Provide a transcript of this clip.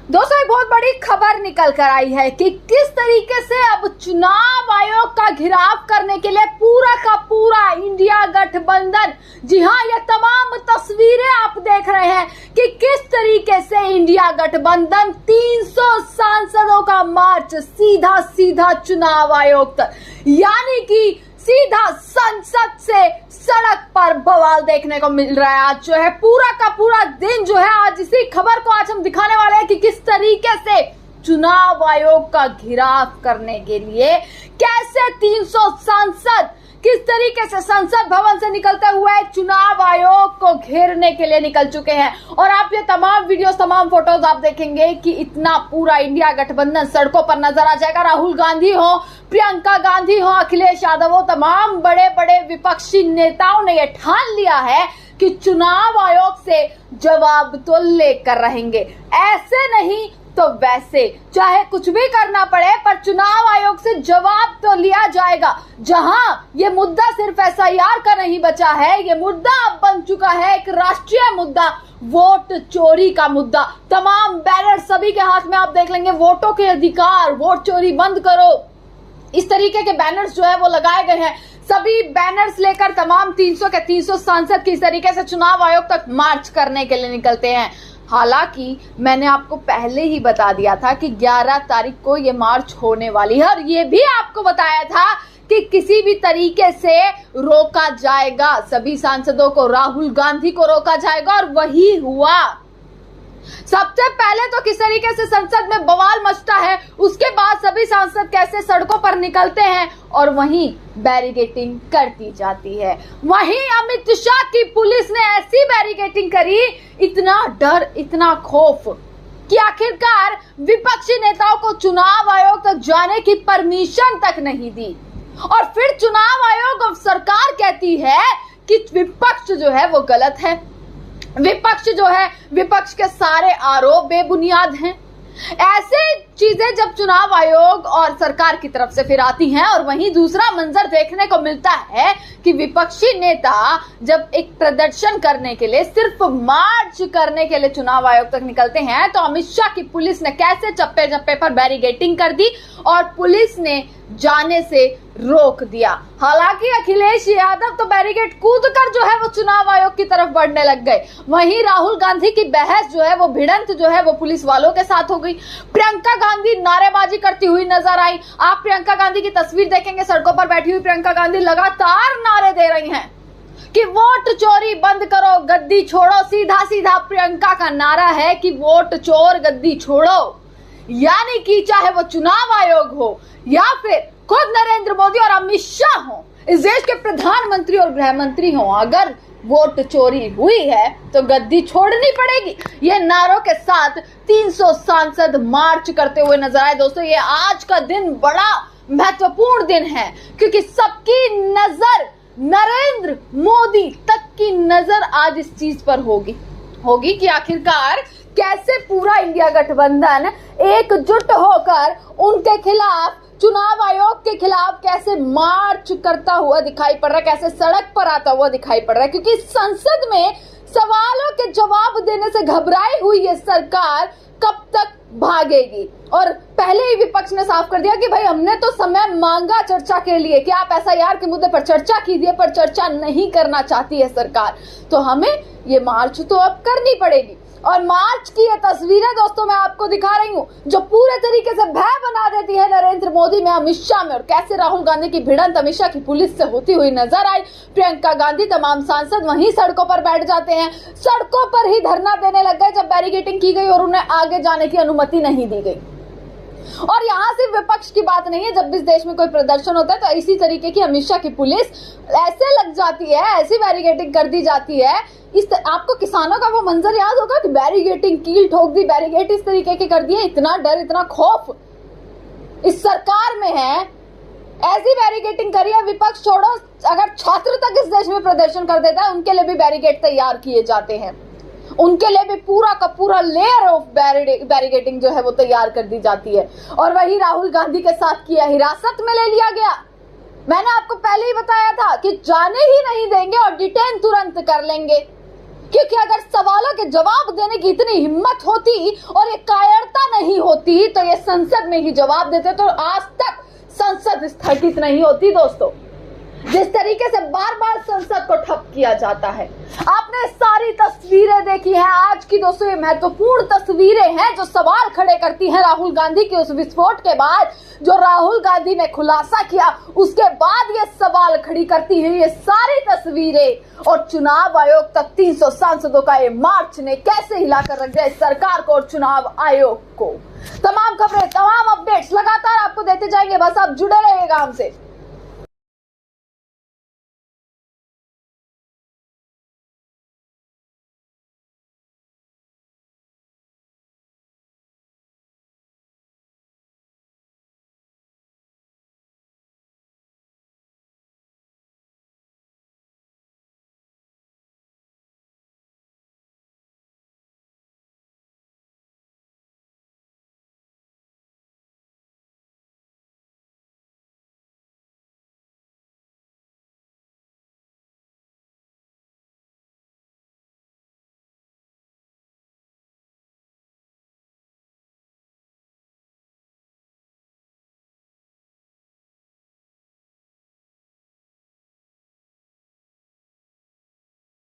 दोस्तों एक बहुत बड़ी खबर निकल कर आई है कि किस तरीके से अब चुनाव आयोग का घेराव करने के लिए पूरा का पूरा इंडिया गठबंधन, जी हाँ, ये तमाम तस्वीरें आप देख रहे हैं कि किस तरीके से इंडिया गठबंधन 300 सांसदों का मार्च सीधा सीधा चुनाव आयोग तक, यानी कि सीधा संसद से सड़क पर बवाल देखने को मिल रहा है। आज जो है पूरा का पूरा दिन जो है, आज इसी खबर को आज हम दिखाने वाले हैं कि किस तरीके से चुनाव आयोग का घेराव करने के लिए कैसे 300 सांसद किस तरीके से संसद भवन से निकलते हुए चुनाव आयोग को घेरने के लिए निकल चुके हैं। और आप ये तमाम वीडियोस, तमाम फोटोज आप देखेंगे कि इतना पूरा इंडिया गठबंधन सड़कों पर नजर आ जाएगा। राहुल गांधी हो, प्रियंका गांधी हो, अखिलेश यादव हो, तमाम बड़े बड़े विपक्षी नेताओं ने यह ठान लिया है कि चुनाव आयोग से जवाब तो लेकर रहेंगे, ऐसे नहीं तो वैसे, चाहे कुछ भी करना पड़े पर चुनाव आयोग से जवाब तो लिया जाएगा। जहां ये मुद्दा सिर्फ एसआईआर का नहीं बचा है, ये मुद्दा अब बन चुका है एक राष्ट्रीय मुद्दा, वोट चोरी का मुद्दा। तमाम बैनर सभी के हाथ में आप देख लेंगे, वोटों के अधिकार, वोट चोरी बंद करो, इस तरीके के बैनर्स जो है वो लगाए गए हैं। सभी बैनर्स लेकर तमाम 300 के 300 सांसद किस तरीके से चुनाव आयोग तक मार्च करने के लिए निकलते हैं। हालांकि मैंने आपको पहले ही बता दिया था कि 11 तारीख को ये मार्च होने वाली है, और ये भी आपको बताया था कि किसी भी तरीके से रोका जाएगा, सभी सांसदों को, राहुल गांधी को रोका जाएगा, और वही हुआ। सबसे पहले तो किस तरीके से संसद में बवाल मचता है, उसके बाद सभी सांसद कैसे सड़कों पर निकलते हैं और वहीं बैरिकेडिंग करती जाती है। वहीं अमित शाह की पुलिस ने ऐसी बैरिकेडिंग करी, इतना डर, इतना खौफ कि आखिरकार विपक्षी नेताओं को चुनाव आयोग तक जाने की परमिशन तक नहीं दी। और फिर चुनाव आयोग और सरकार कहती है कि विपक्ष जो है वो गलत है, विपक्ष जो है, विपक्ष के सारे आरोप बेबुनियाद हैं। ऐसे चीजें जब चुनाव आयोग और सरकार की तरफ से फिर आती हैं, और वहीं दूसरा मंजर देखने को मिलता है कि विपक्षी नेता जब एक प्रदर्शन करने के लिए, सिर्फ मार्च करने के लिए चुनाव आयोग तक निकलते हैं, तो अमित शाह की पुलिस ने कैसे चप्पे चप्पे पर बैरिकेडिंग कर दी और पुलिस ने जाने से रोक दिया। हालांकि अखिलेश यादव तो बैरिकेड कूद कर जो है वो चुनाव आयोग की तरफ बढ़ने लग गए। वहीं राहुल गांधी की बहस जो है वो, भिड़ंत जो है वो पुलिस वालों के साथ हो गई। प्रियंका गांधी नारेबाजी करती हुई नजर आई। आप प्रियंका गांधी की तस्वीर देखेंगे, सड़कों पर बैठी हुई प्रियंका गांधी लगातार नारे दे रही हैं कि वोट चोरी बंद करो, गद्दी छोड़ो। सीधा सीधा प्रियंका का नारा है कि वोट चोर, गद्दी छोड़ो। यानी कि चाहे वो चुनाव आयोग हो या फिर खुद नरेंद्र मोदी और अमित शाह हो, इस देश के प्रधानमंत्री और गृह मंत्री हो, अगर वोट चोरी हुई है तो गद्दी छोड़नी पड़ेगी। ये नारों के साथ 300 सांसद मार्च करते हुए नजर आए। दोस्तों ये आज का दिन बड़ा महत्वपूर्ण दिन है, क्योंकि सबकी नजर, नरेंद्र मोदी तक की नजर आज इस चीज पर होगी कि आखिरकार कैसे पूरा इंडिया गठबंधन एकजुट होकर उनके खिलाफ, चुनाव आयोग के खिलाफ कैसे मार्च करता हुआ दिखाई पड़ रहा है, कैसे सड़क पर आता हुआ दिखाई पड़ रहा है। क्योंकि संसद में सवालों के जवाब देने से घबराई हुई ये सरकार कब तक भागेगी। और पहले ही विपक्ष ने साफ कर दिया कि भाई हमने तो समय मांगा चर्चा के लिए कि आप एसआईआर के मुद्दे पर चर्चा कीजिए, पर चर्चा नहीं करना चाहती है सरकार, तो हमें ये मार्च तो अब करनी पड़ेगी। और मार्च की ये तस्वीरें दोस्तों मैं आपको दिखा रही हूँ जो पूरे तरीके से भय बना देती है नरेंद्र मोदी में, अमित शाह में, और कैसे राहुल गांधी की भिड़ंत अमित शाह की पुलिस से होती हुई नजर आई। प्रियंका गांधी, तमाम सांसद वहीं सड़कों पर बैठ जाते हैं, सड़कों पर ही धरना देने लग गए जब बैरिकेडिंग की गई और उन्हें आगे जाने की अनुमति नहीं दी गई। और यहाँ सिर्फ विपक्ष की बात नहीं है, जब भी इस देश में कोई प्रदर्शन होता है तो इसी तरीके की अमित शाह की पुलिस ऐसे लग जाती है, ऐसी बैरिकेडिंग कर दी जाती है। आपको किसानों का वो मंजर याद होगा कि बैरिकेडिंग, कील ठोक दी, बैरिकेड इस तरीके के कर दिए। इतना डर, इतना खौफ इस सरकार में है, ऐसी बैरिकेडिंग करी है। विपक्ष छोड़ो, अगर छात्र तक इस देश में प्रदर्शन कर देता है, उनके लिए भी बैरिकेड तैयार किए जाते हैं, उनके लिए भी पूरा का पूरा लेयर ऑफ बैरिकेडिंग जो है वो तैयार कर दी जाती है। और वही राहुल गांधी के साथ किया, हिरासत में ले लिया गया। मैंने आपको पहले ही बताया था कि जाने ही नहीं देंगे और डिटेन तुरंत कर लेंगे, क्योंकि अगर सवालों के जवाब देने की इतनी हिम्मत होती और एक कायरता होती तो ये संसद में ही जवाब देते, तो आज तक संसद स्थगित नहीं होती। दोस्तों, जिस तरीके से बार बार संसद को ठप किया जाता है, आपने सारी तस्वीरें देखी हैं आज की। दोस्तों, ये महत्वपूर्ण तस्वीरें हैं जो सवाल खड़े करती हैं राहुल गांधी के उस विस्फोट के बाद, जो राहुल गांधी ने खुलासा किया, उसके बाद ये सवाल खड़ी करती है ये सारी तस्वीरें। और चुनाव आयोग तक 300 सांसदों का ये मार्च ने कैसे हिलाकर रख दिया इस सरकार को और चुनाव आयोग को। तमाम खबरें, तमाम अपडेट्स लगातार आपको देते जाएंगे, बस आप जुड़े रहिएगा हमसे।